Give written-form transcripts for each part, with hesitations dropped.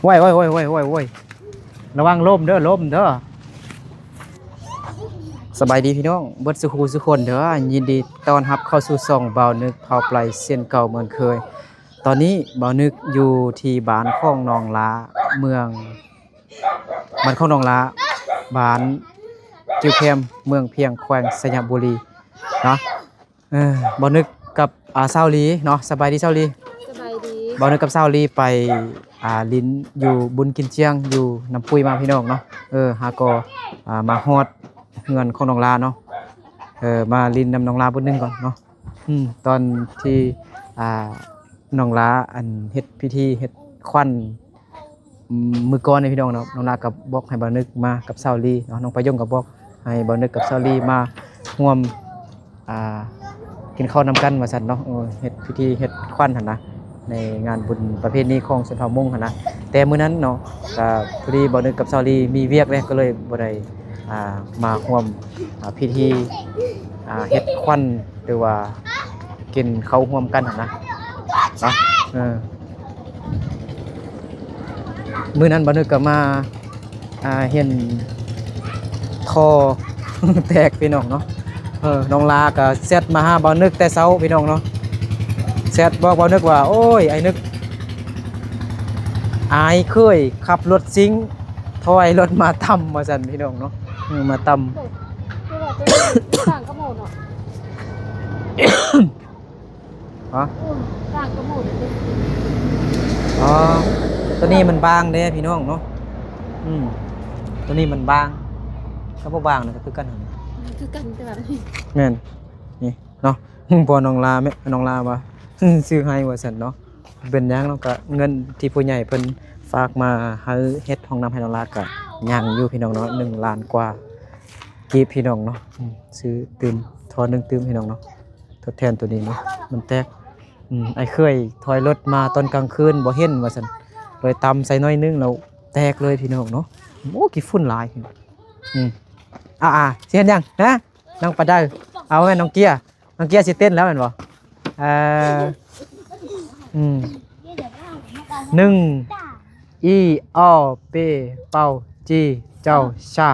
ว้ยระวังล้มเด้อล้มเด้อสบายดีพี่น้องเบิดสุขสุขคนเด้อยินดีต้อนรับเข้าสู่ช่องเบานึกเผาปลายเส้นเก่าเหมือนเคยตอนนี้เบานึกอยู่ที่บ้านของนองลาเมืองบ้านของนองลาบ้านจิวแคมเมืองเพียงแขวงสยามบุรีเนาะเบานึกกับเซาลีเนาะสบายดีเซาลีสบายดีเบานึกกับเซาลีไปลิ้นอยู่บุญกินเจียงอยู่น้ำปุยมาพี่น้องเนาะหาก็มาฮอดเงินของน้องลาเนาะมาลิ้นนำน้องลาบุญนึงก่อนเนาะตอนที่น้องลาอันเฮ็ดพิธีเฮ็ดควันมือก่อนในพี่น้องเนาะน้องลากับบอกให้เบานึกมากับเซาลีเนาะน้องประยงกับบอกให้เบานึกกับเซาลีมาร่วมกินข้าวนำกันว่าซั่นเนาะเฮ็ดพิธีเฮ็ดควันหั่นนะในงานบุญประเภทนี้ของชนเผ่ามงหั่นนะแต่มื้อนั้นเนาะก็พอดีบ่นึกกับซอลีมีเวียกเลยก็เลยบ่ได้มาร่วมพิธีเฮ็ดควันหรือว่ากินข้าวร่วมกันหั่นนะเนาะมื้อนั้นบ่นึกก็มาเห็นท่อ แตกพี่น้องเนาะน้องลาก็แซดมาหาบ่นึกแต่เช้าพี่น้องเนาะแซดบอกบ่นึกว่าโอ้ยไอ้นึกอายเคยขับรถซิงถอยรถมาต่ำว่าซั่นพี่น้องเนาะมาต่ำต่างกระโมดเนาะฮะต่างกระโมดอ๋อตัวนี้มันบางเด้พี่น้องเนาะตัวนี้มันบางถ้าบ่บางก็คือกันหั่นคือกันแต่แบบนี้แม่นนี่เนาะพอน้องลาแม่น้องลาว่าซื้อให้ว่าซั่นเนาะเป็นหยังเนาะก็เงินที่ผู้ใหญ่เพิ่นฝากมาให้เฮ็ดห้องน้ำให้น้องลาก็ยังอยู่พี่น้องเนาะ1 ล้านกว่ากีบพี่น้องเนาะซื้อตื่มทอนึงตื่มพี่น้องเนาะทดแทนตัวนี้เนาะมันแตกไอ้เคยถอยรถมาตอนกลางคืนบ่เห็นว่าซั่นเลยตำใส่น้อยนึงแล้วแตกเลยพี่น้องเนาะโอ้กี่ฝุ่นหลายสิเฮ็ดยังฮะน้องปลาได้เอาแม่น้องเกียร์สิเต้นแล้วแม่นบ่1 อีออเปเป่าจีเจ้าชา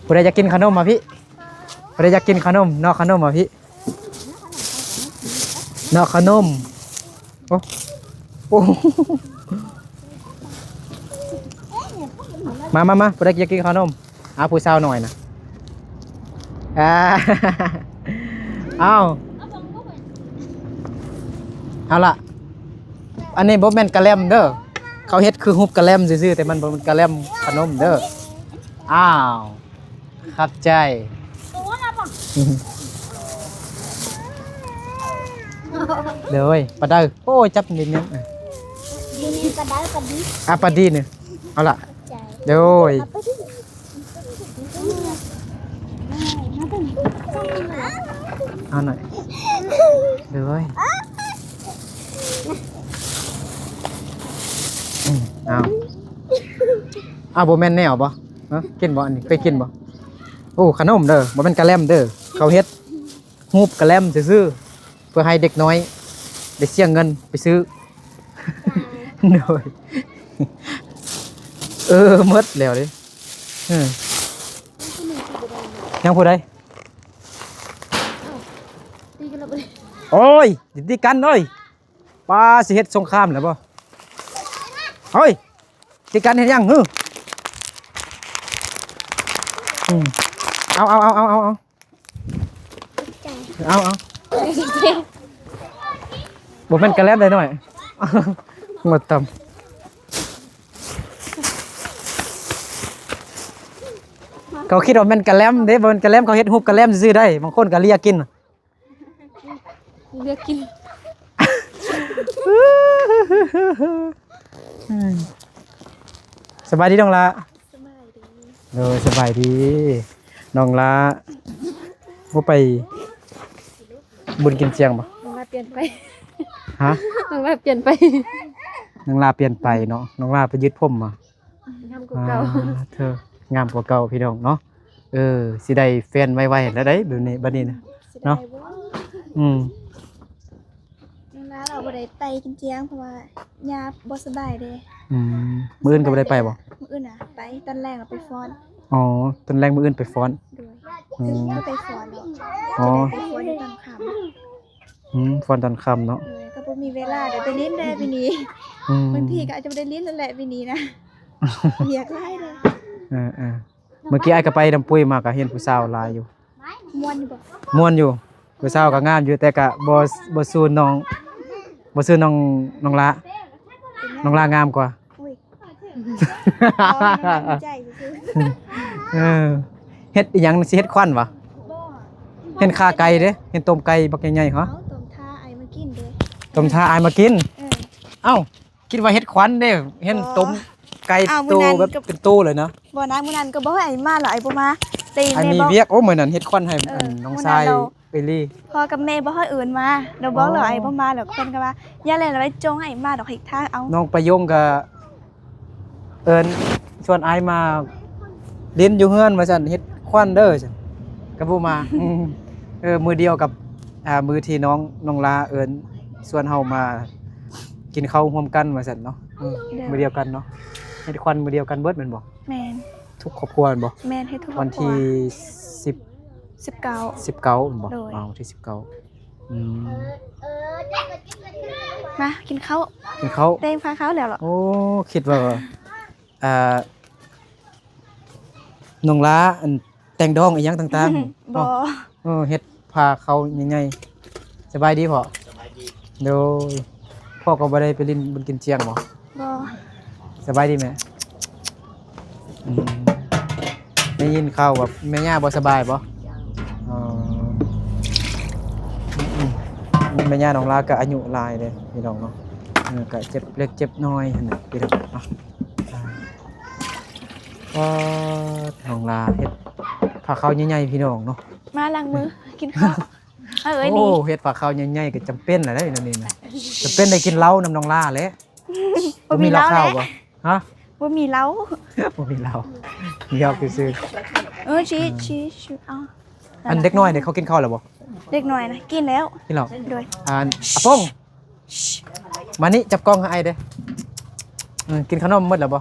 ผู้ใดอยากกินขนมมาพี่ผู้ใดอยากกินขนมนอกขนมมาพี่นอกขนมโอ้มาผู้ใดอยากกินขนมผู้สาวหน่อยนะเอาล่ะอันนี้บ่แม่นกะแลมเด้อเขาเฮ็ดคือฮุบกะแลมซื่อๆแต่มันบ่แม่นกะแลมขนมเด้อครับใจเลยปลาได้โอ้ยจับนิดนึงปลาได้ปลาดีปลาดีเนี่ยเอาล่ะเดี๋ยวเอาหน่อยเดี๋ยวเอาบ่แม่นแนวบ่กินบ่อันนี้เคยกินบ่โอ้ขนมเด้อบ่แม่นกะแลมเด้อเขาเฮ็ดฮูบกะแลมซื่อๆเพื่อให้เด็กน้อยได้เสียเงินไปซื้อโดยหมดแล้วเด้ยังผู้ใดโอ้ยตีกันเอ้ยปลาสิเฮ็ดสงครามแล้วบ่เฮ้ยตีกันเฮ็ดยังเอาบ่แม่นกะแลมได้หน่อยหมดตำเขาคิดว่าแม่นกะแลมเด้บ่แม่นกะแลมเขาเฮ็ดฮุบกะแลมซื่อได้บางคนก็เรียกกินสบายดีน้องละสบายดีน้องละว่าไปบุญกินเชียงบ่น้องลาเปลี่ยนไปฮะน้องลาเปลี่ยนไปน้องลาเปลี่ยนไปเนาะน้องลาไปยึดผมมางามกว่าเก่าเธองามกว่าเก่าพี่น้องเนาะสิได้แฟนไวๆแล้วได้แบบนี้บัดนี้นะเนาะน้องลาเรา บ่ได้ไปกินเจียงเพราะว่าย่าบ่สบายเด้ มื้ออื่นก็บ่ได้ไปบ่ มื้ออื่นน่ะไปตอนแรกเราไปฟ้อน อ๋อตอนแรกมื้ออื่นไปฟ้อน ด้วย อืม ก็ไปฟ้อนเนาะ อ๋อ จะได้ไปฟ้อนในตอนค่ำ ฟ้อนตอนค่ำเนาะ ก็บ่มีเวลาเดี๋ยวไปลิ้นได้ปีนี้ อืม บางทีก็อาจจะบ่ได้ลิ้นแล้วแหละปีนี้นะเรียกหลายเด้อ เออเมื่อกี้อ้ายก็ไปน้ำปุ้ยมาก็เห็นผู้สาวหลายอยู่ ม่วนอยู่บ่ ม่วนอยู่ผู้สาวก็งามอยู่แต่ก็บ่สู้น้องน้องละน้องละงามกว่า อุ้ยเอาใจซื่อ เออเฮ็ดอีหยังสิเฮ็ดควันวะ ๆบ่ เห็นขาไก่เด้เห็นต้มไก่บักใหญ่ๆเหรอ เอาต้มท่าไอ้มากินเด้ ต้มทาอายมากิน เออ เอ้าคิดว่าเฮ็ดควันเด้เห็นต้มไก่ อ้าวมื้ โต อนั้น แบบ ก็ เป็นตู้เลยนะ บ่นะมื้อนั้นก็บ่ให้ไอ้มาหรอกไอ้บ่มาแต่ อัน แม่ มี บอก เวียกโอ้มื้อนั้นเฮ็ดควันให้ เออ น้อง มื้อนั้น ชาย เรา ไปลี่ พ่อกับแม่บ่ให้อื่นมาเดี๋ยวบอกหรอกไอ้บ่มาหรอกเพิ่นก็ว่าอย่าเลยเราไปจงให้มาดอกให้ท่าเอา น้องประยงก็เอิ้นชวนอายมาเล่นอยู่เฮือนว่าซั่นเฮ็ดควันเด้อซั่นก็บ่มามือเดียวกับมือที่น้องลาเอิ้นชวนเฮามากินข้าวร่วมกันว่าซั่นเนาะมือเดียวกันเนาะเฮ็ดควันมือเดียวกันเบิดแม่นบ่ แม่น ทุกครอบครัวแม่นบ่ แม่นให้ทุกคร วั อน บครั ที่ ว 19 19แม่นบ่ โดย วันที่19มากินข้าว กินข้าว เต้งฟ้าข้าวแล้วเหรอ โอ้คิดว่าอ่าน้องลาอันแต่งดองอีหยังต่างๆ บ่ เฮ็ดพาเขาใหญ่ๆสบายดีพ่อสบายดีโดยพ่อก็บ่ได้ไปลินบนกินเชียงบ่ บ่ สบายดีไหมได้ยินข่าวแบบแม่ย่าบ่สบายบ่อ๋อแม่ย่าน้องลาก็อายุหลายเด้พี่น้องเนาะก็เจ็บเล็กเจ็บน้อยหั่นน่ะพี่น้องเนาะก็น้องลาเฮ็ดพาเขาใหญ่ๆพี่น้องเนาะ มาล้างมือกินข้าวเอาเอ้ย โอ้ นี่ เฮ็ดปลาข้าวใหญ่ๆก็จำเป็นแหละเด้อนั่นนี่นะจำเป็นได้กินเหล้าน้ำน้องล่าแหละ บ่มีเหล้า ข้าว แล้ว บ่ฮะ บ่มีเหล้า บ่มีเหล้ามีเอาซื้อ ชี้เอา อันเด็กน้อยเนี่ยเขากินข้าวแล้วบ่ เด็กหน่อยนะกินแล้ว กินแล้ว โดย อาป้งมานี่จับกล้องให้ไอ้เด้กินขนมหมดแล้วบ่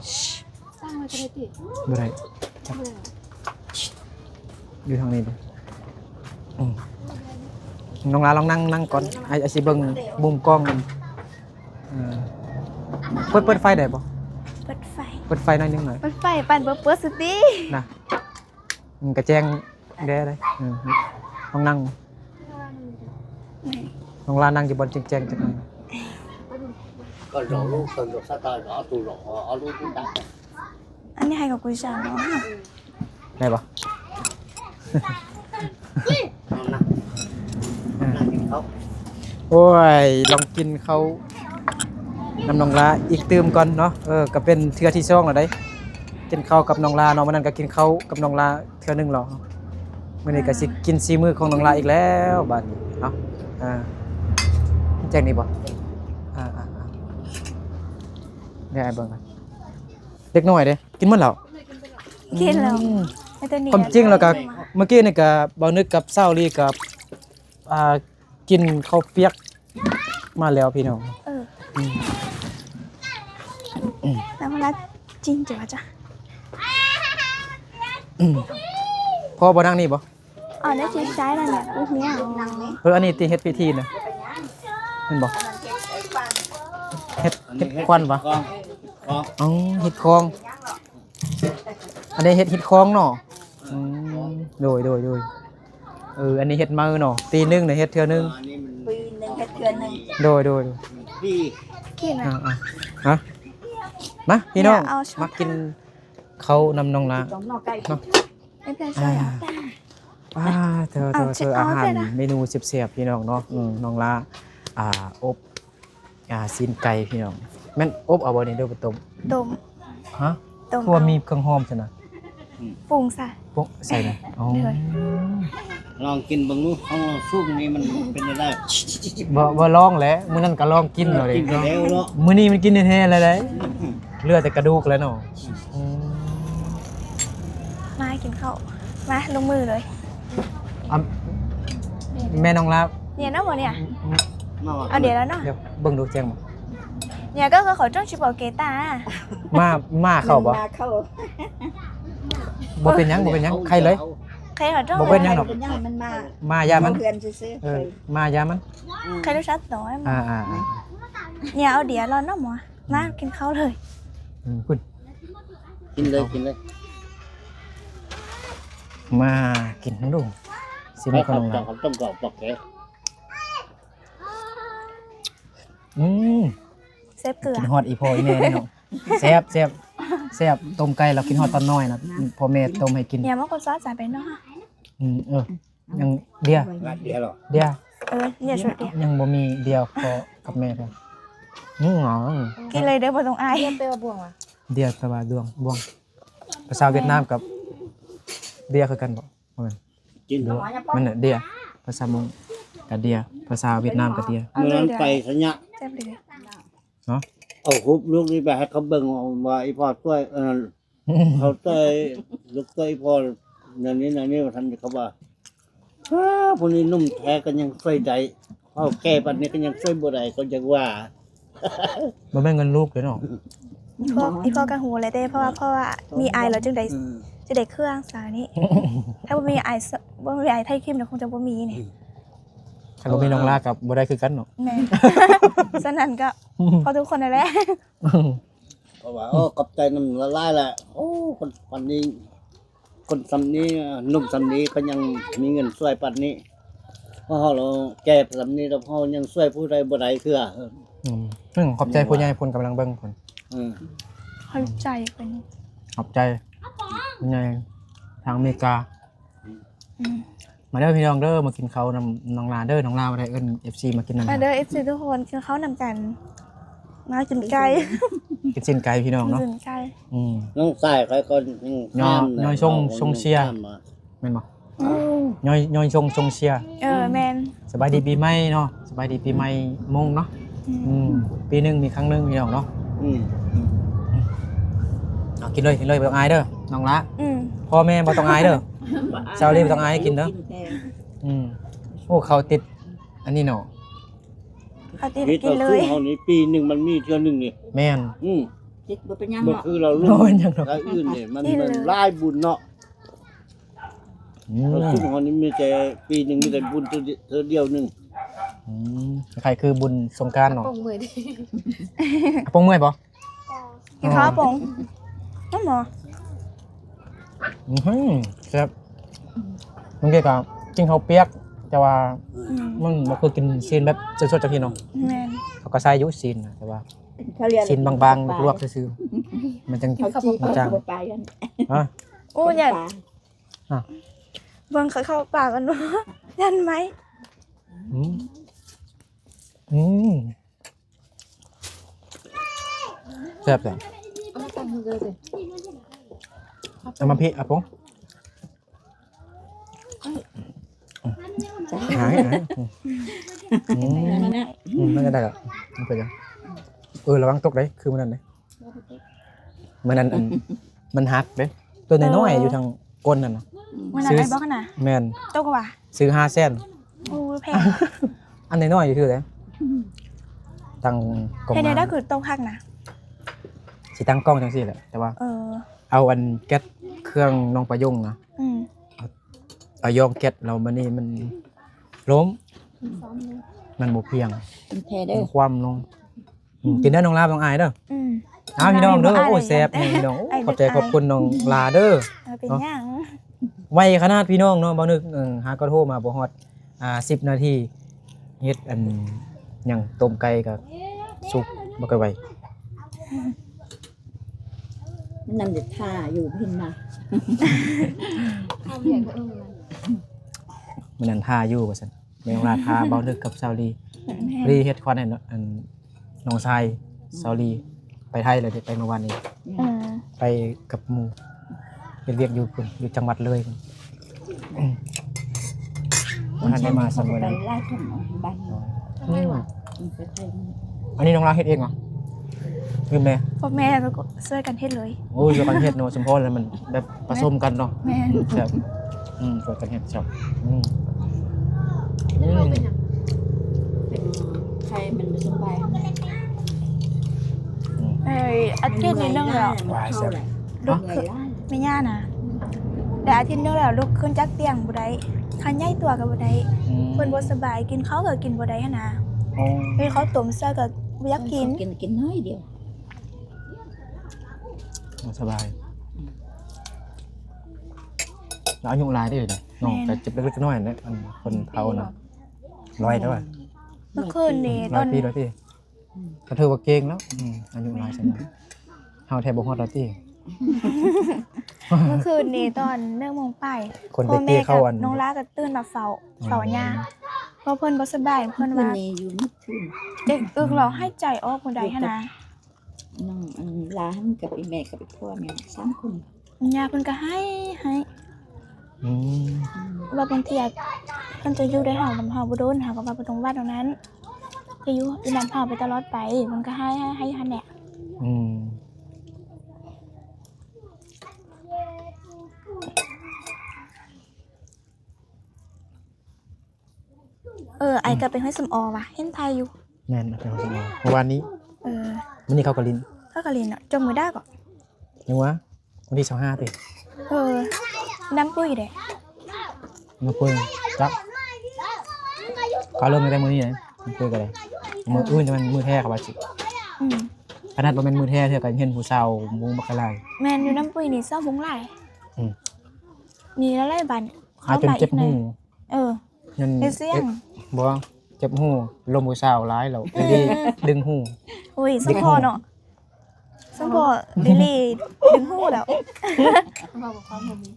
สร้างมาจะได้ติด บ่ได้จับอยู่ทางนี้เด้น้องลาลองนั่งก่อนไอ้สิเบิ่งมุมกล้องเปิดไฟได้บ่ เปิดไฟ เปิดไฟหน่อยนึงหน่อย เปิดไฟปั่นเปิดสติ นะมันกระแจงแด้เลยต้องนั่งต้องลานั่งอยู่บนแจงจัง ก็หล่อลูกคนหล่อสักตาหล่อตัวหล่อเอาลูกตัวตา อันนี้ให้กับกุยช่างเนาะ ได้ปะ เอานะนั่งกินเขา โอ้ยลองกินเขาน้ำนองลาอีกตื่มก่อนเนาะก็เป็นเทือที่ช่องแล้วได้กินข้าวกับน้องลาเนาะวันนั้นก็กินข้าวกับน้องลาเทือนึงหรอมื้อนี้ก็สิกินซีมือของน้องลาอีกแล้วบัดนี้เนาะแจ้งนี่บ่ได้ไอ้เบิ่งกันเด็กน้อยเด้กินหมดแล้ว กินแล้วไอ้ตัวนี้ ความจริงแล้วก็เมื่อกี้นี่ก็บ่นึกกับเช้าลีกับกินข้าวเปียกมาแล้วพี่น้อง แล้วเวลาจริงจังจ้ะ พอบ่นั่งนี่บ่ อ๋อได้ชี้ซ้ายแล้วเนี่ยลูกเนี้ยอันนี้ที่เฮ็ดพิธีนะเห็นบ่เฮ็ดควันปะ กอง อ๋อเฮ็ดคองอันนี้เฮ็ดคองเนาะโดยอันนี้เฮ็ดมือเนาะปีนึงเนี่ยเฮ็ดเทื่อนึง อันนี้มัน ปีนึงเฮ็ดเทื่อนึง โดย พี่ กินนะ ฮะมาพี่น้อง เนี่ยเอาช้อน มากินข้าวนำน้องลาเนาะ ไม่เป็นไรอ่ะ เธออาหารเมนูเสียบๆพี่น้องเนาะน้องลาอบซีนไก่พี่น้องแม่นอบเอาบ่นี่เด้อบ่ต้ม ต้ม ฮะ ต้ม ตัวมีเครื่องหอมซั่นน่ะ ปรุงซะ ปุ๊บใส่น่ะอ๋อ ลองกินบางนู้นของเราสู้นี้มันเป็นอะไร บ่ลองแหละมื้อนั้นก็ลองกินแล้วเด้ กินไปแล้วเนาะ มื้อนี้มันกินแท้ๆเลยเด้เหลือแต่กระดูกแล้วเนาะ มากินข้าวมาลงมือเลย แม่น้องลา เนี่ยนะบ่เนี่ย เอาเดี๋ยวแล้วเนาะ เดี๋ยวเบิ่งดูแจ้งบ่ เนี่ยก็ขอจ้องชิบอกเกตา มาเข้าบ่ มาเข้า บ่เป็นหยังใครเลย ใครขอจ้อง บ่เป็นหยังหรอก เป็นยังมันมาม ายามัน เพื่อนซื้อ เออมายามัน ใครรู้ชัดต่อยมา อ่า เนี่ยเอาเดี๋ยวรอเนาะหมอมากินข้าวเลย คุณ กินเลยกินเลย มากินทั้งดูสิ ให้ มีข เขา นม จั ลา บเขาต้มกรอบปอกแก อืม เซฟเกลือ กินฮอดอีพ่ออีแม่นี่เนาะแซ่บต้มไก่เรากินฮอดตอนน้อยนะพ่อแม่ต้มให้กิน เนี่ยมันคนซอสจ่ายไปเนาะ ยังเดียว เดี๋ยวหรอ เนี่ยชุดเดียว ยังบ่มีเดียวพอกับแม่เลยอ๋อ กินเลยเด้อบ่ต้องอาย เปรี้ยวบ่วงอ่ะ เดียวแปลว่าดวงบ่วงภาษาเวียดนามกับเดียคือกันบ่บ่แม่น กิน ดูมันน่ะเดียภาษามงกับเดียภาษาเวียดนามกับเดีย เอา เมื่อ เลย นั้น เดี๋ยว ไปสัญญา เจ็บเลย เอาคุบลูกนี่ไปให้เขาเบิ่งว่าไอ้พ่อต้วยเขาต้วยลูกต้วยพ่อนั่นนี่ว่าท่านเขาว่าพวกนี้นุ่มแท้กันยังช่วยได้เขาแก้ปัญนี้ก็ยังช่วยบ่ได้ก็จะว่า บ่แม่นเงินลูกเด้เนาะ อีพ่อกันหูเลยเด้เพราะว่ามีไอเราจึงได้จะได้เครื่องสารนี้ ถ้าบ่มีไอไทยครีมเดี๋ยวคงจะบ่มีนี่ ถ้าบ่มีน้องลากับบ่ได้คือกันเนาะ แม่ฉะนั้นก็พอทุกคนนั่นแหละ เพราะว่ากับใจน้ำละลายแหละโอ้คนปันนี้ คนสำนี้นุ่มสำนี้ก็ยังมีเงินช่วยปันนี้เพราะเราแก้สำนี้เราพ่อยังช่วยผู้ใดบ่ได้คือ ขอบใจผู้ใหญ่เพิ่นกำลังเบิ่งเพิ่น เข้าใจเป็น ขอบใจผู้ใหญ่ทางอเมริกา มาเด้อพี่น้องเด้อมากินข้าวนำน้องลาเด้อน้องลาบ่ได้เอิ้น FC มากินนำ มาเด้อ FC ทุกคนกินข้าวนำกันมากินไก่ กินเส้นไก่พี่น้องเนาะ กินไก่ น้องสายใครก็ ย่อยชงเชียร์แม่นบ่ย่อยชงเชียร์ แมน สบายดีปีใหม่เนาะสบายดีปีใหม่มงเนาะปีหนึงมีครั้งหนึงพี่น้องเนาะเอากินเลยบ่ต้องอายเด้อน้องละพ่อแม่บ่ต้องอายเด้อเช้านี้บ่ต้องอายกินเด้อโอ้เขาติดอันนี้เนาะ เขาตี นี่ กินเลย เฮานี่ปีนึงมันมีเทื่อนึงนี่ แม่น จิตบ่เป็นยัง บ่ เนาะ คือเราลู โอ้ ก ยยังเนาะ รายอื่นนี่มันหลายบุญเนาะเราซึ่งเฮานี่มีแต่ปีนึงมีแต่บุญเทื่อเดียวนึง ใครคือบุญสงกรานต์เนาะ ปงมือดิ ปงเมื่อยบ่ กินข้าวปงน้ำหมอ ครับมันเกี่ยวกับกินข้าวเปียกแต่ว่ามันบ่คือกินซีนแบบสดๆจังซี่เนาะ แมน เขาก็ใส่อยู่ซีนนะแต่ว่า เขาเรียน ซีนบางๆลวกซื่อๆมันจัง เขาจีบ มันจัง บ่ไปกัน ฮะ โอ้ยันเบิ่งเขาเข้าปากกันว่ายันไหม อืมอืมแซ่บเลย เอามาตั้งมือเลยสิ เอามาพี่อ่ะปงหายนั่นก็ได้ละมันเป็นยังระวังตกได้คือมันนั่นเลยมันนั่นมันหักเด้ตัวน้อยๆอยู่ทางก้นนั่นนะ มันอะไรบ้างนะ แมน โตกว่า ซื้อ5 เซน โอ้แพง อันน้อยๆอยู่คืออะไรตั้งกล้อง แค่นี้ มา ได้คือโตคักนะ สิตั้งกล้องจังซี่แหละแต่ว่าเอาอันแก๊สเครื่องน้องประยงนะเอายองแก๊สเรามานี่มันล้มมันบ่เพียง เป็นแท้เด้อ มันคว่ำลงกินได้อน้องลาต้องอายเด้อพี่น้องเด้อโอ้แซ่บพี่น้องขอบใจขอบคุณน้องลาเด้อ เป็นย่าง ไวขนาดพี่น้องเนาะบ่นึกหาก็โทรมาบ่ฮอด10 นาทีเฮ็ดอันหยังต้มไก่กับสุกบ่ค่อยไว มันนำจะท่าอยู่พินมา ทำใหญ่ก็มัน มันนั่นท่าอยู่ว่าซั่นแม่น้องลาท่าเบานึกกับซาวลีรีเฮ็ดคอนให้อันน้องชายซาวลีไปไทยเลยไปเมื่อวานนี้ไปกับหมู่เฮ็ดเวียกอยู่พุ่นอยู่จังหวัดเลยพุ่นบ่ทันได้มาเสมอ ไป นั้น ไล่คนบ้าน อันนี้น้องลาเฮ็ดเองเหรอคือแม่ พ่อแม่ก็ช่วยกันเฮ็ดเลย โอ้ยอยู่กันเฮ็ดเนาะสมพรแล้วมันแบบผสมกันเนาะ แม่ ครับช่วยกันเฮ็ดครับ ไม่รู้เป็นยัง เป็น รมันสบาย อาทิตย์นี้นึงแล้ว เท่าไหร่ ลูก ใหญ่ คือ ล้าน ไม่ย่านะแต่อาทิตย์นึงแล้วลูกขึ้นจักเตียงบ่ได้คันใหญ่ตัวก็บ่ได้เพิ่นบ่สบายกินข้าวก็กินบ่ได้หันนะ อ๋อ เฮ้ยเขาต้มซะก็บ่อยากกิน กินน้อยเดียว สบายแล้วอายุหลายได้เลยนะน้องแต่เจ็บเล็กๆน้อยๆเนี่ยคนเฒ่าน่ะร้อยเท่าไหร่ เมื่อคืนนี่ต ร้ อ อย น ปีร้อยปีก็ถือว่าเก่งแล้วอายุหลายใช่ไหมเฮาแทบบ่ฮอดร้อยปี เมื่อคืนนี่ตอน1 โมงไป คนเด็กที่เข้าอัน น้องลาก็ตื่นมาเฝ้าย่าเพราะเพิ่นบ่สบายเพิ่น วัน ว่า นี้อยู่ไม่ถึง เด็กอึกเราให้ใจออกบ่ได้หันนะ น้องลากับอีแม่กับอีพ่อเนี่ย3 คน ย่าเพิ่นก็ให้ อืม ว่าบางทีอะเพิ่นจะอยู่ได้เฮากับเฮาบ่โดนเฮาก็ว่าบ่ต้องว่าตรงนั้นจะอยู่นำเฮาไปตลอดไปมันก็ให้หันแหละ อืม ไอก็เป็นห้อยสำอว่ะเห็นไทยอยู่ แม่นเป็นคนสมองเมื่อวานนี้ เออ วันนี้เข้ากะลิน เขาก็เรียนอ่ะจงมือได้ก่อน ยังวะวันที่25ติ น้ำปุ้ยเด้ มาคุยจักเขาเริ่มตั้งแต่มื้อนี้เลยมาคุยกันเลยมื้ออื่นจะมันมื้อแท้ครับว่าสิ อืม ขนาดบ่แม่นมื้อแท้เทื่อก็เห็นผู้สาวมุงบักกะลาย แมนอยู่น้ำปุ้ยนี่เศร้าบุ้งหลาย อืม มีแล้วไล่บัน หาจนเจ็บหู เออ ยัน เฮ็ดเสียง บ่เจ็บหูลมผู้สาวร้ายแล้วเลยดึงหู อุ้ยสมพอเนาะสมพอลิลี่ดึงหูแล้ว บอกความผมนี้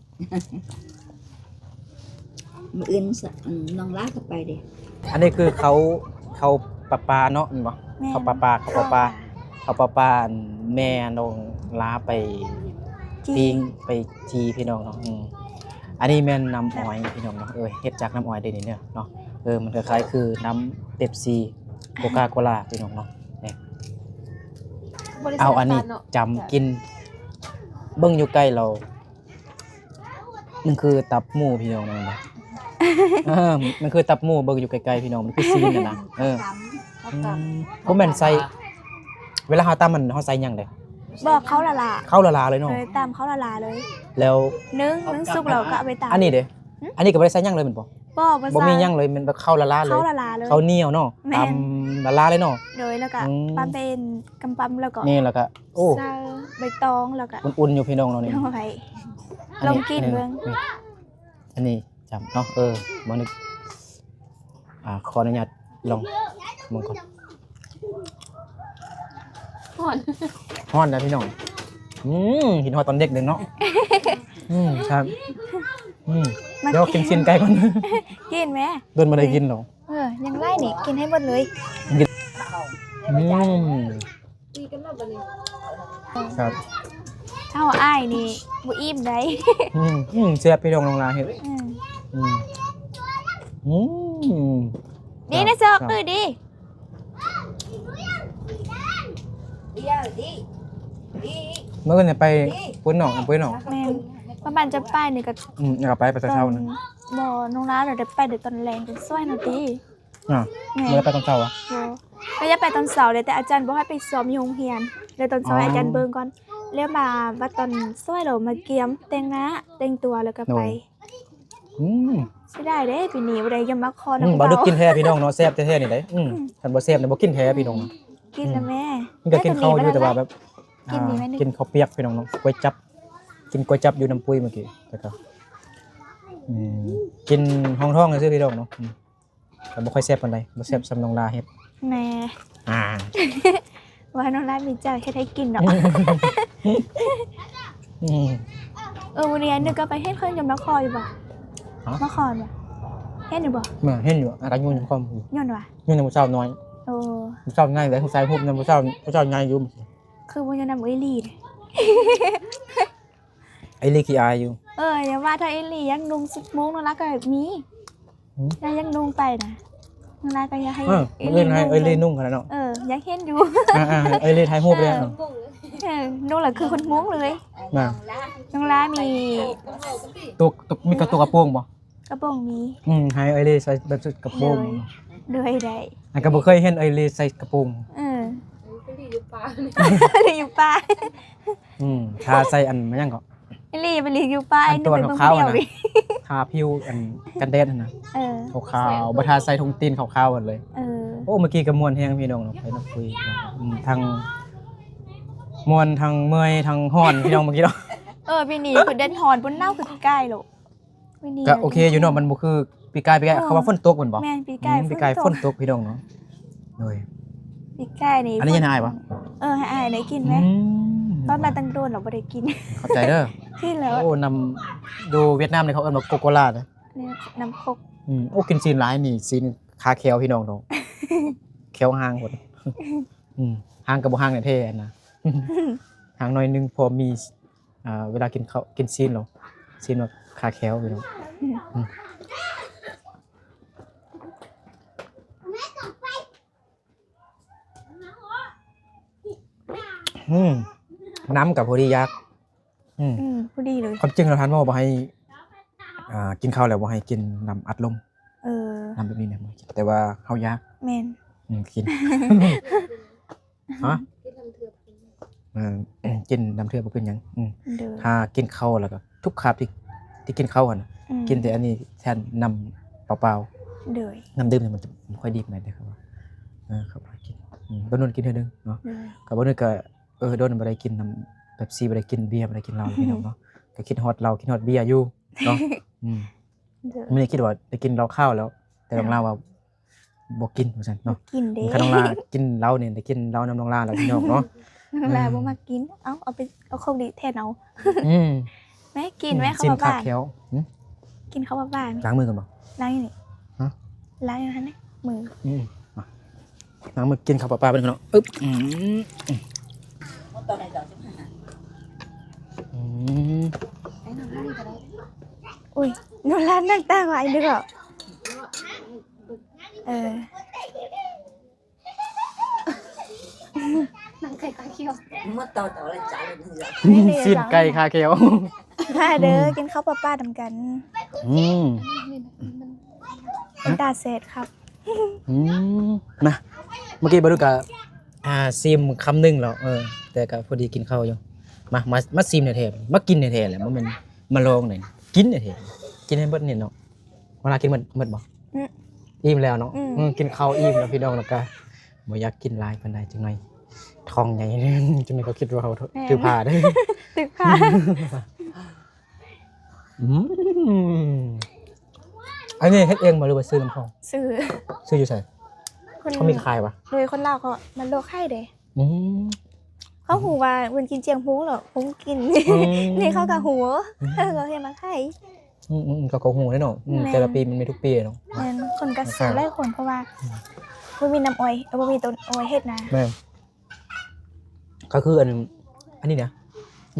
มื้ออื่นน้องลาก็ไปเด้ อันนี้คือเขาปะปาเนาะแม่นบ่ แม่น เขาปะปาอันแม่น้องลาไปปิ้งไปจีพี่น้องเนาะอันนี้แม่นน้ำอ้อยพี่น้องเนาะเฮ็ดจากน้ำอ้อยได้นี่เนี่ยเนาะมันคล้ายๆคือน้ำเป๊ปซี่โคคาโคล่าพี่น้องเนาะนี่เอาอันนี้จำกินเบิ่งอยู่ใกล้เรามันคือตับหมูพี่น้องนะมันคือตับหมูเบิ่งอยู่ไกลๆพี่น้องมันคือซีนน่ะนะบ่แม่นใส่เวลาเฮาตำมันเฮาใส่หยังเด้ บอกเขาละลา เข้าละลาเลยเนาะ เลยตามเขาละลาเลย แล้ว นึ่งสุกเราก็เอาไปตาม อันนี้เด้อันนี้ก็บ่ได้ใส่หยังเลยแม่นบ่ บอกภา บ่ ษา มีหยังเลยมันแบบเข้าละลาเลย เขาละลาเลย เขาเหนียวเนาะ แม่น ตำละลาเลยเนาะ โดยแล้วก็ อืม ปั๊มเป็นกำปั๊มแล้วก็ นี่แล้วก็โอ้ ใส่ใบตองแล้วก็ อุ่นๆอยู่พี่น้องเนาะนี่ ลงไป อัน ล นี้ องกินเบิ่ง อันนี้จำเนาะบ่นึกขออนุญาตลองมึงก่อน ห่อน ฮ้อนนะพี่น้องกินฮอดตอนเด็กเลยเนาะครับเดี๋ยวกินเส้นไก่ก่อน กินไหม โดนบ่ได้กินหรอก ยังไล่นี่กินให้หมดเลย ตีกันแล้วบัดนี้ ครับ เท่าอ้ายนี่บ่อิ่มได้ แซ่บพี่น้องน้องลาเฮ็ด อืม นี่ นะเซอกดิ เมื่อกี้เนี่ยไปปุ้นหนองปุ้นหนอง แม่นประมาณจะป้ายนี่ก็ เอาไปแต่เช้านะ บ่น้องร้านเดี๋ยวไปเดี๋ยวตอนแรงเป็นซอยนาที แม่ เมื่อไปตอนเช้าอ่ะ บ่ก็อย่าไปตอนเสาร์เลยแต่อาจารย์บอกให้ไปซ้อมอยู่โรงเรียนเดี๋ยวตอนเช้าอาจารย์เบิ่งก่อนแล้วมาว่าตอนซอยเรามาเกียมแต่งหน้าแต่งตัวแล้วก็ไปสิได้เด้ปีนี้บ่ได้ยำมักคอ บ่ดึกกินแท้พี่น้องเนาะแซ่บแท้ๆนี่ได้คันบ่แซ่บเนี่ยบ่กินแท้พี่น้อง กินแล้วแม่ มันก็กินข้าวอยู่แต่ว่าแบบกินข้าวเปียกพี่น้องก๋วยจับกินก๋วยจับอยู่น้ำปุ้ยเมื่อกี้แต่ก็กินห้องท้องซื่อพี่น้องเนาะแต่บ่ค่อยแซ่บปานใดบ่แซ่บสำน้องลาเฮ็ด แม่ว่าน้องร้านมีเจ้าเฮ็ดให้กินดอกวันนี้นึกก็ไปเฮ็ดเครื่องยำมักคออยู่บ่มักคอบ่เฮ็ดอยู่บ่ มาเห็นอยู่อาการยุ่งความ ย้อนว่า ยุ่งในมื้อเช้าน้อย โอ้ มื้อเช้าง่ายเลยผู้ชายฮู้ในมื้อเช้าง่ายอยู่ คือบ่ยนำเอ้ยลีด ไอ้ลีขี้อายอยู่ อย่าว่าถ้าเอ้ยลียังนุ่ง10 โมงนั่นล่ะก็มียังนุ่งไปนะนั่นล่ะก็อยากให้ มื้อให้เอ้ยลีนุ่งขนาดเนาะ อยากเห็นอยู่ เอ้ยลีถ่ายรูปเลย นุ่งล่ะคือคนงงเลย มา น้องล้ามี ตุกมีกระตุกกระโปรงบ่ กระโปรงมี ให้เอ้ยลีใส่แบบกระโปรง ด้วยได้ อันก็บ่เคยเห็นเอ้ยลีใส่กระโปรง ก็รีอยู่ป่าเนี่ย ลีอยู่ป้า ทาใส่อันมันยังก็ ลีไปลีอยู่ป้า อันตัว นึก ขาว เดี ๆ ยว น่ะ ดิ ทาผิวอันกันแดดนั่นน่ะ ขาวๆบ่ทาใส่ถุงตีนขาวๆหมดเลย โอ้เมื่อกี้ก็ม่วนแฮงพี่น้องเนาะไปนักคุยเนาะทั้งม่วนทั้งเมื่อยทั้งฮ้อนพี่น้องเมื่อกี้เนาะ พี่นี่คือเด่นหอนบนเน่าคือพี่ใกล้โลพี่นี่ ก็โอเคอยู่เนาะมันบ่คือปีกายเขาว่าฝนตกแม่นบ่ แม่นพี่ใกล้ ปีกายฝนตกพี่น้องเนาะโดย พี่ใกล้นี่ อันนี้ยังอายปะ ให้อายได้กินไหมตอนมาตั้งโดนเราบ่ได้กิน เข้าใจเด้อ กินแล้ว โอ้นำดูเวียดนามนี่เขาเอิ้นว่าโกโกลานะ นี่น้ำคก โอ้กินซีนหลายนี่ซีนคาแคลพี่น้องเนาะ แคลห่างหมดห่างกับบ่ห่างเนี่ยเท่อันนะ ห่างหน่อยนึงพอมีเวลากินข้าวกินซีนแล้วซีนว่าคาแคลพี่น้องน้ำกับพอดียักษ์ พอดีเลย ความจริงเราทานว่าบ่ให้กินข้าวแล้วบ่ให้กินน้ำอัดลม น้ำแบบนี้เนี่ยบ่ให้กินแต่ว่าเฮายักษ์ แม่น กิน ฮะ ที่ทำเถื่อน กินน้ำเทือกบ่เป็นหยังเด้อ ถ้ากินข้าวแล้วก็ทุกคาบที่กินข้าวน่ะกินแต่อันนี้แทนน้ำเปล่า เด้อ ๆน้ำดื่มเนี่ยมันจะบ่ค่อยดีปานใดเด้อครับว่าครับกินบ่นวนกินเทื่อนึงเนาะ เด้อ ก็บ่นึกก็โดนบ่ได้กินน้ำเป๊ปซี่บ่ได้กินเบียร์บ่ได้กินเหล้าพี่น้องเนาะก็คิดฮอดเหล้าคิดฮอดเบียร์อยู่เนาะ เด้อ ไม่ได้คิดว่าได้กินเหล้าข้าวแล้ว แต่น้องลาว่าบ่กินว่าซั่นเนาะ กินเด้ คันน้องลากินเหล้าเนี่ยได้กินเหล้าน้ำน้องลาแล้วพี่น้องเนาะ น้องลาบ่มากินเอาไปเอาของดีแทนเอา อืม แม่กินแม่เข้า สิน มา คา บ้าน แคล กินเข้ามาบ้าน ล้างมือกันบ่ ล้างอยู่นี่ ฮะ ล้างอยู่นั่นนี่มือ มาล้างมือกินข้าวปลาเป็นพี่น้องอึ๊บ ตอนไหนเราจะหา ไอ้หนังนี่ก็ได้ อุ้ยน้องลานั่งตาไว้นึกออก หนังไข่ตาเขียว เมื่อตอนอะไรจ่ายเลยเหรอ สินไก่คาแคล มาเด้อกินข้าวปลาๆทำกัน นี่มัน เป็นตาเศษครับ นะเมื่อกี้บารุกะซิมคำหนึงแล้วแต่ก็พอดีกินข้าวอยู่มาซิมในแทบมากินในแทบแหละมันมาลองหน่อยกินในแทบกินให้เบิดนี่เนาะเวลากินหมดบ่อิ่มแล้วเนาะกินข้าวอิ่มแล้วพี่น้องแล้วก็บ่อยากกินหลายปานใดจังไงท้องใหญ่ จังไงก็คิดว่าเขาถือผ้าได้ ตึกผ้า อันนี้เฮ็ดเองบ่หรือว่าซื้อน้ำพอง ซื้อ ซื้ออยู่ไสเขามีขายปะ เลยคนลาวเขามันโลกไข่เด้ อืม เขาหูว่าเพิ่นกินเจียงพุงเหรอพุงกิน นี่เขาก็หูเขาเฮ็ดมาไข่ ก็หูได้เนาะแต่ละปีมันมีทุกปีเนาะ แม่นคนก็ซื้อหลายคนเพราะว่าบ่มีน้ำอ้อยบ่มีต้นอ้อยเฮ็ดนะ แม่ก็คืออันนี้เนี่ย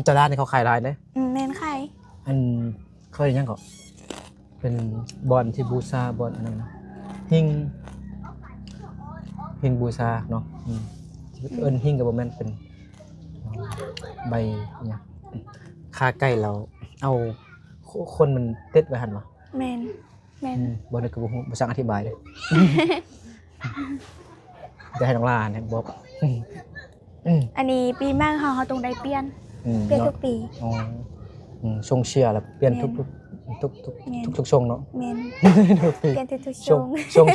ตลาดนี่เขาขายหลายเด้ แม่นไข่ อันเขาเรียกหยังก็เป็นบอนที่บูชาบอนอันนั้นนะหิ้งบูชาเนาะเอิ้นหิ้งก็บ่แม่นเป็นใบเนี่ยค่าไก่เราเอาคนมันเต็ดไว้หั่นบ่ แม่นแม่น บ่ได้ก็บ่ฮู้บ่ซักอธิบายเลย จะให้น้องลาเนี่ยบอก อันนี้ปีมากเขาต้องได้เปลี่ยนทุกปี อ๋อช่วงเชียร์แล้วเปลี่ยนทุกช่วงเนาะ แม่น ทุกปี เปลี่ยนทุก ช่ ช่วง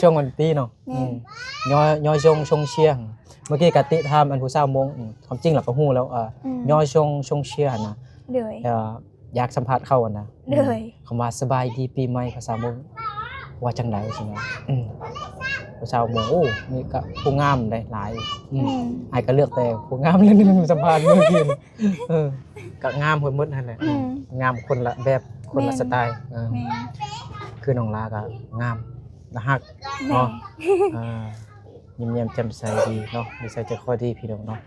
วงวันปีเนาะ แม่น ย่อยช่วงเชียร์เมื่อกี้กติทำอันผู้สาวมงความจริงเราก็ฮู้แล้วย่อยช่วงเชียร์นะ เดย อยากสัมภาษณ์เข้านะ เดย คำว่าสบายดีปีใหม่ภาษามงว่าจังได๋สินะผู้สาวมงโอ้มีก็ผู้งามได้หลายไอ้ก็เลือกแต่ผู้งามเรื่องสัมภาษณ์เมื่อกี้ก็งามหมดนั่นแหละงามคนละแบบคนละสไตล์ แม่น คือน้องลาก็งามและฮัก แม่ เนาะยิ้มแย้มแจ่มใสดีเนาะนิสัยใจคอดีพี่น้องเนาะ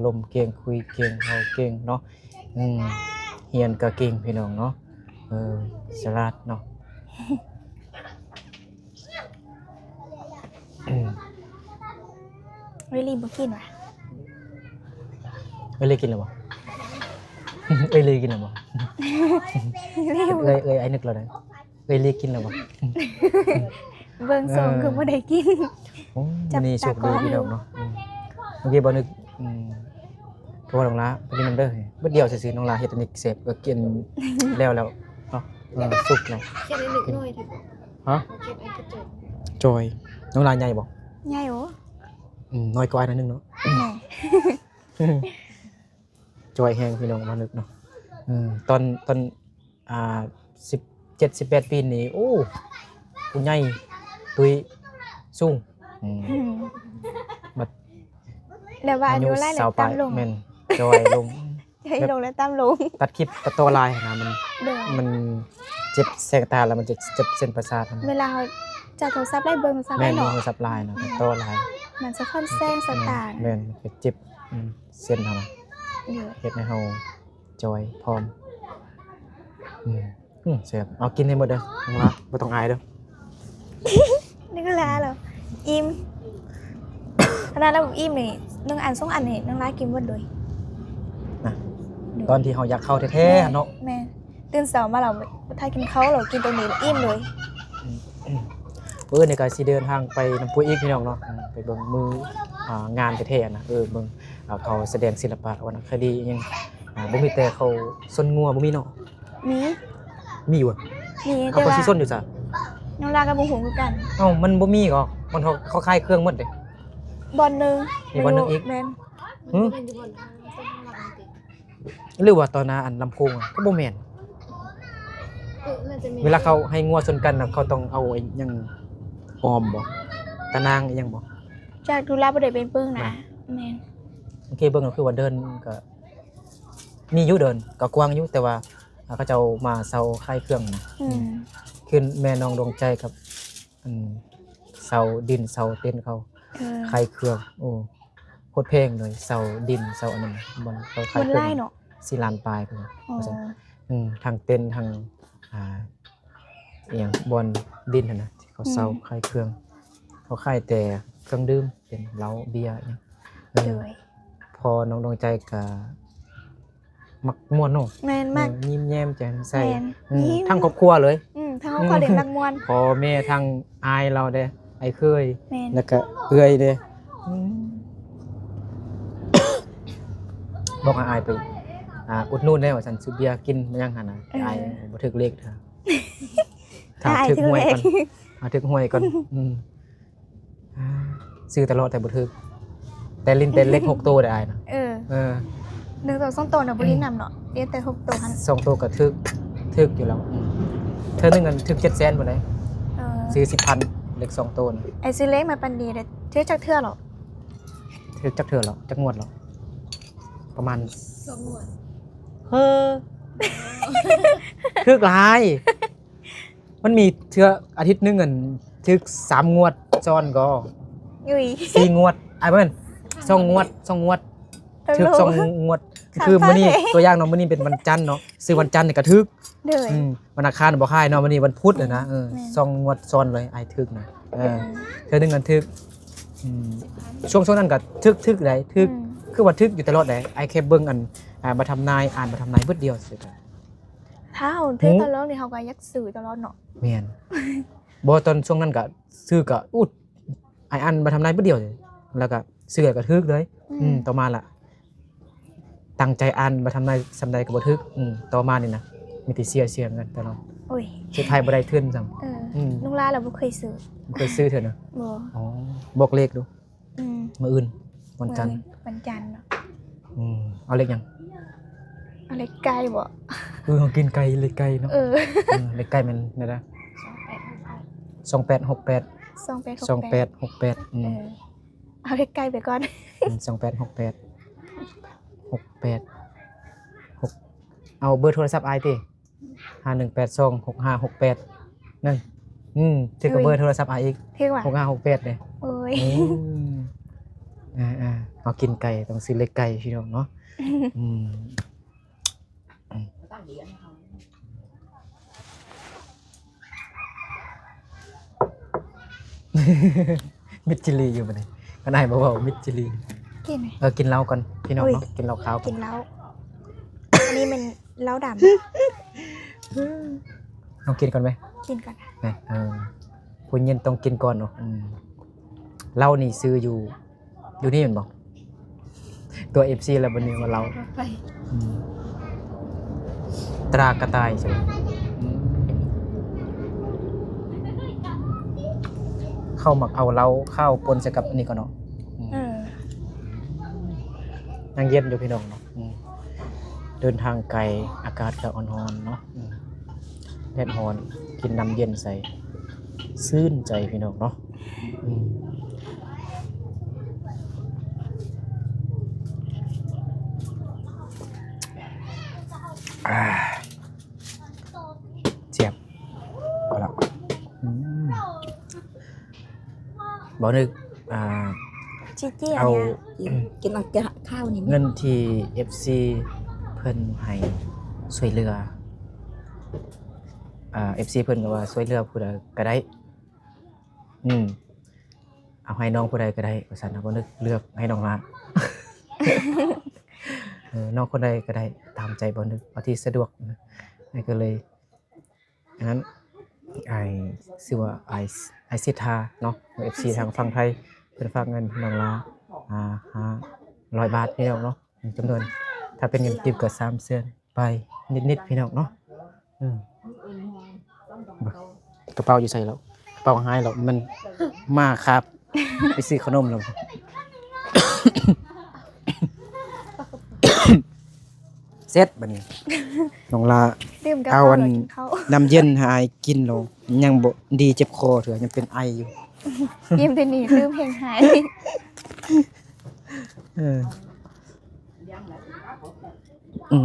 ลมเก่งคุยเก่งเฮาเก่งเนาะเฮียนก็เก่งพี่น้องเนาะฉลาดเนาะ เวลีบ่กินว่ะ เอ้ยเลยกินแล้วบ่ เอ้ยเลยกินแล้วบ่ เรียบ ไอ้นึกแล้วนะเอ้ยเลยกินแล้วบ่ เบิ่งส่งคือบ่ได้กิน โอ้ จับ วันนี้โชคดี ตากล้อง พี่ อยู่ น้องเนาะเมื่อกี้บ่นึกโทรน้องลาไปกินน้ำเด้อเบิดเดียวซื่อๆน้องลาเฮ็ดอันนี้เสร็จก็กินแล้วเนาะสุกแล้ว แค่ได้นึกหน่อยเถอะ ฮะ แค่ไอ้กระจก จอยน้องลาใหญ่บ่ ใหญ่โอ้ น้อยกว่าอันนั้นนึงเนาะ แหน่ จอยแฮงพี่น้องมานึกเนาะตอน17-18 ปีนี่โอ้ผู้ใหญ่ตุยสูง อืมแล้วว่าอายุไล่แหละ สาวปลา ตาย มลง แม่นจอยลง ให้ลงแล้วตามลง ตัดคลิปตัดตัวลายนะมัน เด้อ มันเจ็บแสงตาแล้วมันจะเจ็บเส้นประสาทมัน เวลาเขาจับโทรศัพท์ไล่เบิ่งโทรศัพท์ แม่ ไล่ น เนาะ มือสับลายนะตัดตัวลาย มันสะท้อนแสงสตาร์ แม่นมันเจ็บเส้นเฮานะ เด้อ เฮ็ดให้เฮาจอยพร้อมเสียบเอากินให้หมดเด้อน้องละบ่ต้องอายเด้อ นี่ก็แล้วเหรออิ่มขนาดเราอิ่มนี่1อัน2อันนี่น้องร้ายกินหมดเลย นะตอนที่เฮาอยากเข้าแท้ๆเนาะ แม่ตื่นเช้ามาเราถ้ากินข้าวเรากินตรงนี้แล้วอิ่มเลย นี่ก็สิเดินทางไปน้ำพุอีกพี่น้องเนาะไปเบิ่งมืองานแท้ๆนะเบิ่งเขาแสดงศิลปะวรรณคดียังบ่มีแต่เขาส้นงัวบ่มีเนาะ มี มีอยู่อะ มี เขา แต่ ก็ ว่า สิส้นอยู่จ้ะ น้องลากับบุหูคือกัน เอ้ามันบ่มีก็มันเขาขายเครื่องหมดเด้ บอลหนึง มีบอลหนึ่งอีก แม่น หึ เป็นอยู่บนทางเส้นทางหลังติ หรือว่าตอนนั้นอันลำโพงอะก็บ่แม่น น่าจะมี เวลาเขาให้งัวชนกันน่ะเขาต้องเอาไอ้หยังออมบ่ตะนางอีหยังบ่ จากดูแลบ่ได้เป็นปึ้งนะแม่น โอเคเบิ่งก็คือว่าเดินก็มีอยู่เดินก็กว้างอยู่แต่ว่าเขาเจ้ามาเซาขายเครื่องนะ อืม คือแม่น้องดวงใจกับเสาดินเสาเต้นเขา เออ ขายเครื่องโอ้โคตรเพลงเลยเสาดินเสาอันนั้นบนเขาขาย มัน เครื่ ไล่เนาะ สิลานปลายเพิ่น อ๋อ ทางเต้นทางอีหยังบนดินนั่นน่ะที่เขาเสาขายเครื่อง เขาขายแต่เครื่องดื่มเป็นเหล้าเบียร์อิหยัง เลย พอน้องดวงใจก็มักม่วนเนาะ แม่นมาก ยิ้มแย้มแจ่มใส แม่น ยิ้ม ทั้งครอบครัวเลย ถ้าเขาขอเล่นนักมวน พ่อแม่ทางอายเราเด้ไอ้เคย แม่น แล้วก็เอื้อยเด้บอกให้อายไปอุดหนู่นได้ว่าฉันซื้อเบียร์กินมันยังหั่นน่ะอายบ่ถึกเลขเด้อถ้า อาย ถึก ถือ หวย เอ ก่อง นถึกหวยก่อนซื้อตลอดแต่บ่ถึกแต่ลิ้นเป็นเลข6ตัวได้อายนะ เออ เออ 1ตัว2ตัวน่ะบ่ได้นำเนาะเรียนแต่6ตัวหั่น 2ตัวก็ถึกอยู่แล้วเธอนึงกันถึก700,000บ่ได้ เออ ซื้อ 10,000เลข2ตัวน่ะ ไอ้ซื้อเล็กมาปันดีเด้อเทื่อจักเทื่อหรอ ถึกจักเทื่อแล้วจักงวดแล้วประมาณ สองหมวด เฮ้อทึกหลาย มันมีเทื่ออาทิตย์หนึงอันทึก3 งวดซ้อนก็ ยุย 4 งวดอ้ายบ่แม่น2 งวดทึก2 งวด สาม คือมื้อนี้ พันเลย ตัวอย่างเนาะมื้อนี้เป็นวันจันทร์เนาะซื้อวันจันทร์นี่ก็ทึก เด้อ วันอังคารบ่ค่ายเนาะมื้อนี้วันพุธน่ะนะ แม่น 2 งวดซ้อนเลยอ้ายทึกนะเทื่อหนึงอันทึกช่วงนั้นก็ทึกได้ทึก คือว่าทึกอยู่ตลอดเลยไอ้แค่เบิ่งอันมาทำนายอ่านมาทำนายเบิดเดียวสิครับ ถ้าเฮาเทื่อตลอดนี่เฮาก็อยักสื่อตลอดเนาะ แม่น บ่ตอนช่วงนั้นก็ซื้อก็ไอ้อันมาทำนายเบิดเดียวเลยแล้วก็ซื้อก็ทึกเลยต่อมาล่ะตั้งใจอ่านมาทำนายสำใดก็บ่ทึกต่อมานี่นะมีแต่เสียกันตลอด โอ้ย สุดท้ายบ่ได้ทุนซ้ำ ลุงลาเราบ่เคยซื้อ บ่เคยซื้อเถอะนะ บ่ อ๋อบอกเลขดู อืม มื้ออื่นวันจันทร์ วันจันทร์เนาะ เอาเลขหยัง อะไรไกลบ่ เอากินไก่เลขไก่เนาะ เลขไก่มันได้ละ 28 2868 2868 2868 เอาเลขไกลไปก่อน เอาเบอร์โทรศัพท์ไอติ51826568นั่นถือกับเบอร์โทรศัพท์ไออีก เท่ว่ะ 6568เลย โอ้ย เอากินไก่ต้องซื้อเล็กไก่พี่น้องเนาะมิดจิลีอยู่บ่นี่ก็นายบ่เว้ามิดจิลี กินไหม กินเหล้าก่อนพี่น้องเนาะกินเหล้าขาวก่ กิ อน นเหล้าอันนี้มันเหล้าดำ น้องกินก่อนไหม กินก่อน นะผู้ ผู้เย็นต้องกินก่อนเนาะเหล้านี่ซื้ออยู่นี่แม่นบ่ตัว FC แล้วบัดนี้ว่าเรา ไป ตรากระต่ายใช่ไหมเข้าหมักเอาเหล้าข้าวปนใส่กับอันนี้ก่อนเนาะ ยังเย็นอยู่พี่น้องเนาะเดินทางไกลอากาศก็อ่อนๆเนาะแดดร้อนกินน้ำเย็นใส่ซื่นใจพี่น้องเนาะเจ็บเอาละบอกนึกจีเจีย เอา เนี่ย กินเอาข้าวนี่ เงินที่ FC เพิ่นให้ช่วยเหลือFC เพิ่นก็ว่าช่วยเหลือผู้ใดก็ได้เอาให้น้องผู้ใดก็ได้ว่าซั่นน่ะบ่นึกเลือกให้น้องละ น้องคนใดก็ได้ตามใจบ่นึกเอาที่สะดวกนะก็เลยอันนั้นชื่อว่าไอซิทาเนาะ FC ทางฝั่งไทยเพิ่นฝากเงินน้องละ100 บาทพี่น้องเนาะจำนวนถ้าเป็นเงินกีบก็3เซนไปนิดๆพี่น้องเนาะกระเป๋าอยู่ใส่แล้วกระเป๋าหายแล้วมันมาครับ ไปซื้อขนมแล้ว เสร็จบัดนี้น้องลา ดื่มกา เอา แฟ อัน แล้วกินข้าว น้ำเย็นหาไอกินแล้วยังบ่ดีเจ็บคอเถอะยังเป็นไออยู่ ยิ้มตัวนี้ลืมเพลงหาย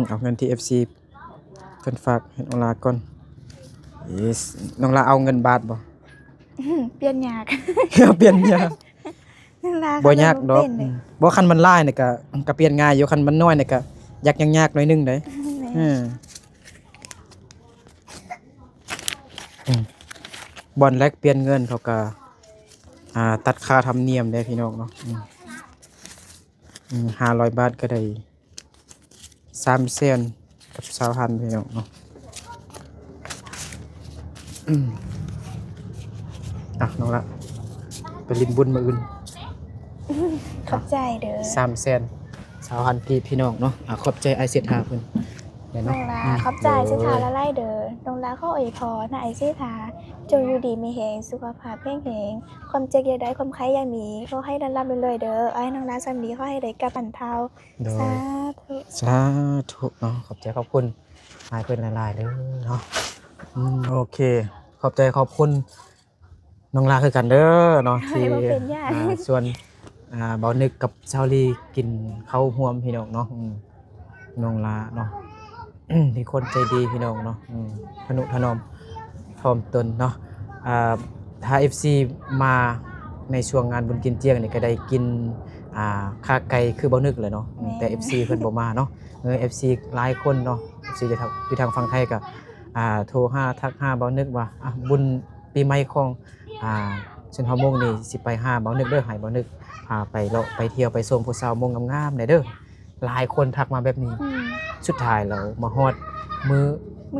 เอาเงินที่ FC เพิ่นฝากให้น้องลาก่อนyes น้องลาเอาเงินบาทบ่ เปลี่ยนยาก เปลี่ยนยาก นั่นล่ะ บ่ยากดอก เป็นเลย บ่คันมันหลายนี่ก็เปลี่ยนง่ายอยู่คันมันน้อยนี่ก็ยากหน่อยนึงเด้บ่อนแลกเปลี่ยนเงินเขาก็ตัดค่าธรรมเนียมได้พี่น้องเนาะ500 บาทก็ได้3เซนกับ20,000พี่น้องเนาะน้องละไปลินบุญมื้ออื่น ขอบใจเด้อ 3เซน20,000กีบพี่น้องเนาะขอบใจไอเสียทาเพิ่นเดี๋ยว น้ เนาะ องลาขอบใจสิทาละไล่เด้อน้องลาเข้าอวยพรนะไอ้สิทาจงอยู่ดีมีแหงสุขภาพแข็งแรงความเจ็บอย่าได้ความไข้อย่ามีขอให้ร่ำๆรวยๆเด้อไอ้น้องลาสำลีขอให้ได้กระปันเทา โด สาย ธุ สาธุเนาะขอบใจขอบคุณหายเพิ่นหลายๆเด้อเนาะโอเคขอบใจขอบคุณน้องลาคือกันเด้อเนาะที่ส่วนเบานึกกับชาวลีกินข้าวห่วมพี่น้องเนาะน้องลาเนาะเป็นคนใจดีพี่น้องเนาะทนุถนอมถ่อมตนเนาะถ้า FC มาในช่วงงานบุญกินเจียงนี่ก็ได้กินข้าไก่คือเบานึกเลยเนาะแต่ FC เพิ่นบ่มาเนาะFC หลายคนเนาะ FC จะอยู่ทางฝั่งไทยก็โทรทักเบานึกว่าบุญปีใหม่ของเส้นฮอร์โมนนี่สิไปเบานึกเด้อให้เบานึกพาไปเลาะไปเที่ยวไปชมผู้สาวมงงามๆได้เด้อหลายคนทักมาแบบนี้สุดท้ายแล้วมาฮอดมื้อ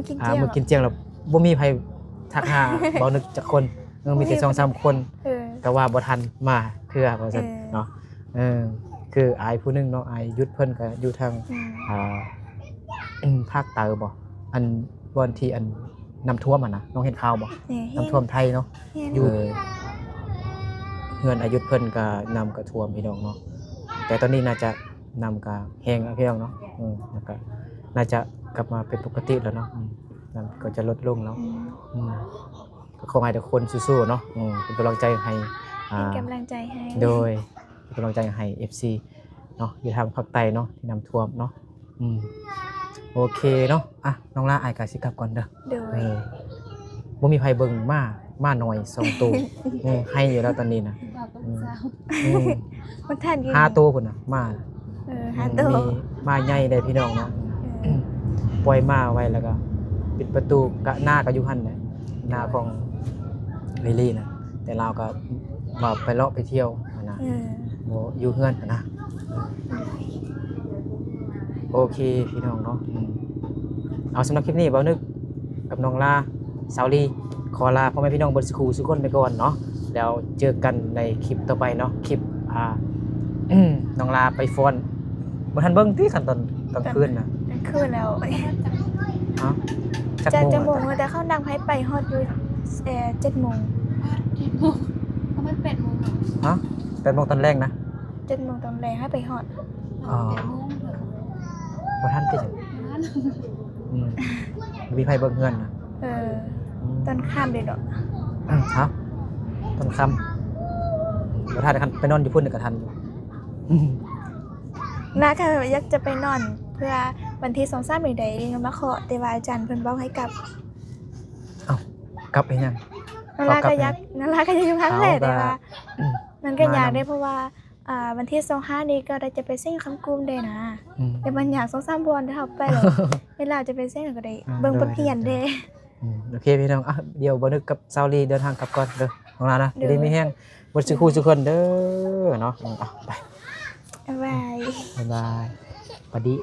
กินเจียว มื้อกินเจียงแล้วบ่มีไผทักหาเบานึกจักคนมีแต่ 2-3 คนก็ว่าบ่ทันมาเทื่อว่าซั่นเนาะคืออายผู้หนึงเนาะอายยุทธเพิ่นก็อยู่ทางภาคใต้บ่อันบ่อนที่อันน้ำท่วมนะน้องเห็นข่าวบ่น้ำท่วมไทยเนาะอยู่เฮือนอายุทธเพิ่นก็น้ำก็ท่วมพี่น้องเนาะแต่ตอนนี้น่าจะน้ำก็แห้งแล้วพี่น้องเนาะแล้วก็น่าจะกลับมาเป็นปกติแล้วเนาะน้ำก็จะลดลงแล้วก็ขอให้ทุกคนสู้ๆเนาะเป็นกำลังใจให้ เป็นกำลังใจให้ โดยเป็นกำลังใจให้ FC เนาะอยู่ทางภาคใต้เนาะที่น้ำท่วมเนาะโอเคเนาะน้องลาอายกาสิกลับก่อนเด้อ โดย บ่มีไผเบิ่งมาหน่อย2ตัวให้อยู่แล้วตอนนี้นะ มันทันกิน 5ตัวพุ่นน่ะมา 5ตัว มีมาใหญ่ได้พี่น้องเนาะปล่อยมาไว้แล้วก็ปิดประตูกะหน้าก็อยู่หั่นน่ะหน้าของลิลี่นะแต่เราก็ว่าไปเลาะไปเที่ยวนะบ่อยู่เฮือนนะโอเคพี่น้องเนาะเอาสำหรับคลิปนี้เบานึกกับน้องลา สาวลีขอลาพ่อแม่พี่น้องเบิดสุขสุขคนไปก่อนเนาะแล้วเจอกันในคลิปต่อไปเนาะคลิปน้องลาไปฟ้อนบ่ทันเบิ่งที่ขั้นตอนคืนน่ะ กลางคืนแล้ว ฮะ จะโมงแต่เข้าดังให้ไปฮอดอยู่7 โมง เขาไม่8 โมงหรอ ฮะ8 โมงตอนแรกนะ 7 โมงตอนแรงให้ไปฮอด อ๋อ 8 โมงเหรอ บ่ทันติจัง นั่น มีไผเบิ่งเฮือนน่ะ ตอนค่ำเลยดอก ฮะตอนค่ำบ่ทันคันไปนอนอยู่พุ่นก็ทันอยู่ น้าก็อยากจะไปนอนเพื่อวันที่2-3มื้อใดมาขอแต่ว่าอาจารย์เพิ่นบอกให้กลับ กลับไปยัง นั่นล่ะก็อยากอยู่พักแหละแต่ว่า อืม มันก็อยากได้เพราะว่าวันที่25นี้ก็ได้จะไปเส้นคำกุมได้นะ อืม แต่มันอยาก2-3 วันได้เฮาไปแล้ว เวลาจะไปเส้นก็ได้เบิ่งเพิ่นเพียนเด้ โอเคพี่น้องเดี๋ยวบ่นึกกับซาวลีเดินทางกลับก่อนเด้อของเรานะ เด้อ ได้มีแห้งบ่สิคู่ทุกคนเด้อเนาะไป บ๊ายบาย บ๊ายบายสวัสดี